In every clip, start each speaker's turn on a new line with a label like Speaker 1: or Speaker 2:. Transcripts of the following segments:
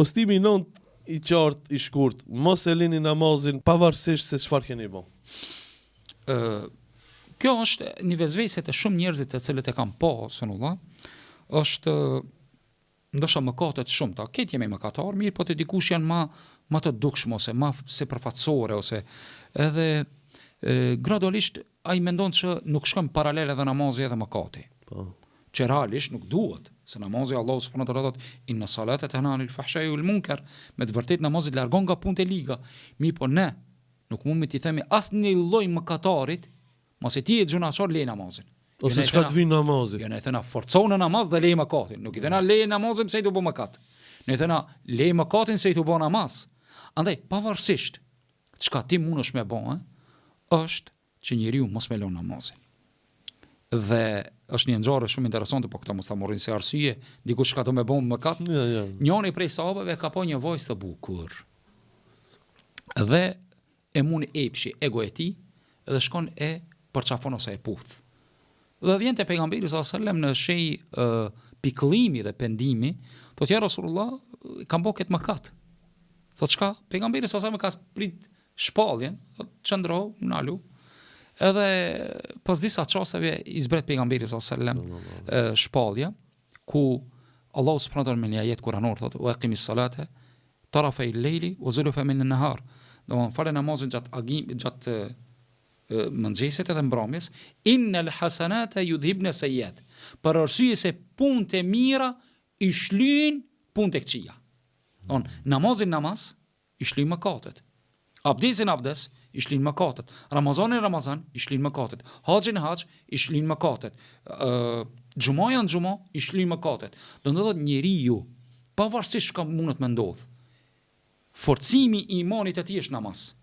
Speaker 1: Postimi 9 i qartë, i shkurt, mos e lini namazin pavarësisht se çfarë keni bën.
Speaker 2: Kjo është një vezvese të shumë njerëzit të cilët e kanë pa, sunullah, është ndoshta mëkatet shumëta. Këtë jemi mëkatar, mirë, po të dikush janë ma të dukshme ose ma sipërfaqësore ose edhe gradualisht ai mendon që nuk shkon paralel edhe namazi edhe mëkati.
Speaker 1: Po.
Speaker 2: Që realisht nuk duhet, se namazi Allahu subhanahu wa taala thotë inna salata tanha anil fahsha'i wal munkar, me të vërtetë namazi largon nga punët e liga. Mi po ne nuk mund t'i themi asnjë lloj mëkatarit, mos e ti e xhunashor le namazin.
Speaker 1: Ose çka të vinë namazi.
Speaker 2: Jo, ne thëna forco në namaz dhe lej mëkatin. Nuk i thëna lej namazin pse i të bë mëkat. Ne thëna lej mëkatin se i të bë namaz. Andaj pavarësisht çka ti mundesh me bën, është që njeriu mos me lën namazin. Dhe është një ngjarje shumë interesante, po këta mos ta morrin si arsye, dikush ka të më bën mëkat.
Speaker 1: Ja.
Speaker 2: Njëri prej sahabëve ka pa një vajzë të bukur. Dhe e mund epshi ego e tij dhe shkon e përçafon ose e puth. Dhe vjen te pejgamberi sallallahu alajhi wasallam në shej pikëllimi dhe pendimi, thotë ja Rasulullah, kam bërë këtë mëkat. Thotë çka? Pejgamberi sallallahu alajhi wasallam ka prit shpalljen, thotë çndro, nalu. Edhe pas disa çasteve i zbret pejgamberi sallallahu alajhi wasallam shpallja ku Allahu subhanahu wa taala me një ajet kuranor thotë wa aqimis salata tarafay al-layli wa zulfa min an-nahar. Do të falë namazin gjatë mëngjesit edhe mbrëmjes, innal hasanata yudhibna sayyiat. Për arsye se punët e mira i shlyn punët e këqija. Don namazin i shlyn mëkatet. Abdesin abdes i shlyn mëkatet. Ramazan i shlyn mëkatet. Haxhin i shlyn mëkatet. Xhumaja i shlyn mëkatet. Do të thotë njeriu pavarësisht çka mundet më ndodh. Forcimi i imanit të tij është namaz.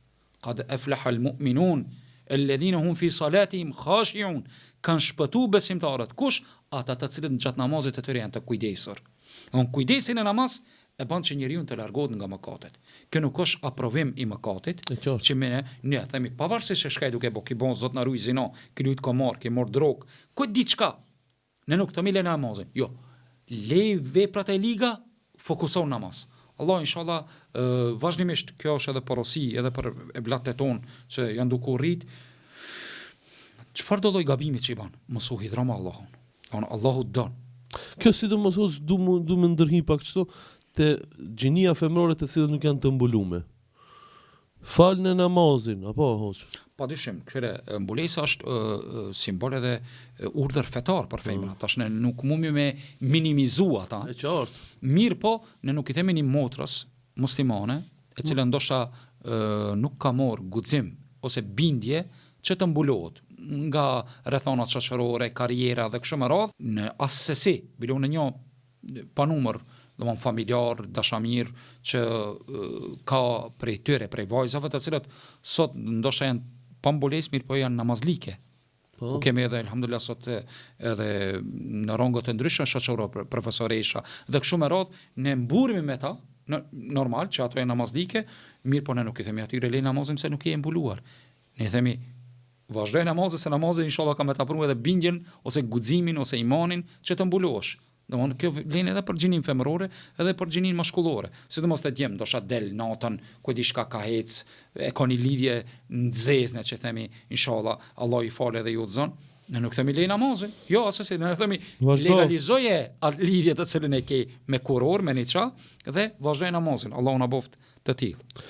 Speaker 2: Qad aflaha al-mu'minun alladhina hum fi salatihim khashi'un, kanë shpëtu besimtarët. Kush? Ata të cilët në gjatë namazit të tyre janë të kujdesur. Kujdesin e namaz e bën që njeriu të largohet nga mëkatet. Kjo nuk është aprovim i mëkatit, që ne themi pavarësisht se shka duke bëu, ki bon zot na ruaj zinë, ki lut komar, ki mor drog, ku diçka. Ne nuk të mile namazin. Jo. Le veprat e liga, fokuson namaz. Allah inshallah vazhdimisht kjo është edhe porosi edhe për evlatët tonë që janë duke u rrit. Çfarë do lloj gabimi që i bën? Mos u hidhro me Allahun. Allahu don.
Speaker 1: Kjo sidomos du më ndërhi pak kështu te gjinia femrore të cilët nuk janë të mbulume. Fal në namazin apo hoç?
Speaker 2: Padyshim, këshire mbulesa është simbol edhe urdhër fetar për femra. Tash ne nuk mundemi me minimizua ata.
Speaker 1: E qartë.
Speaker 2: Mirë po, ne nuk i themi një motrës muslimane, e cila ndoshta nuk ka marrë guxim ose bindje që të mbulohet nga rrethonat shoqërore, karriera dhe kështu me radhë, në asesi, bilo në një panumër, domthon familjar, dashamir që ka prej tyre, prej vajzave të cilët sot ndoshta janë pa mbulesë, mirë po janë namazlike. Ku kemi edhe alhamdulillah sot edhe në rrongë të ndryshme shoqërore, profesoresha dhe kështu me radhë, ne mburimi me ta, normal që ato janë namazlike, mirë po ne nuk i themi atyre lej namazin se nuk je mbuluar. Ne i themi vazhdoj namazin se namazin inshallah ka me ta prunë edhe bindjen ose guximin ose imanin që të mbulohesh. Domthonë kjo vlen edhe për gjinin femërore edhe për gjinin maskullore. Sidomos te djem ndoshta del natën ku diçka ka hec, e ka një lidhje nxezne që themi inshallah Allah i falë dhe ju udhëzon. Ne nuk themi lej namazin. Jo, asesi ne themi legalizoje atë lidhje të cilën e ke me kuror, me niça dhe vazhdoj namazin. Allahu na boft të tillë.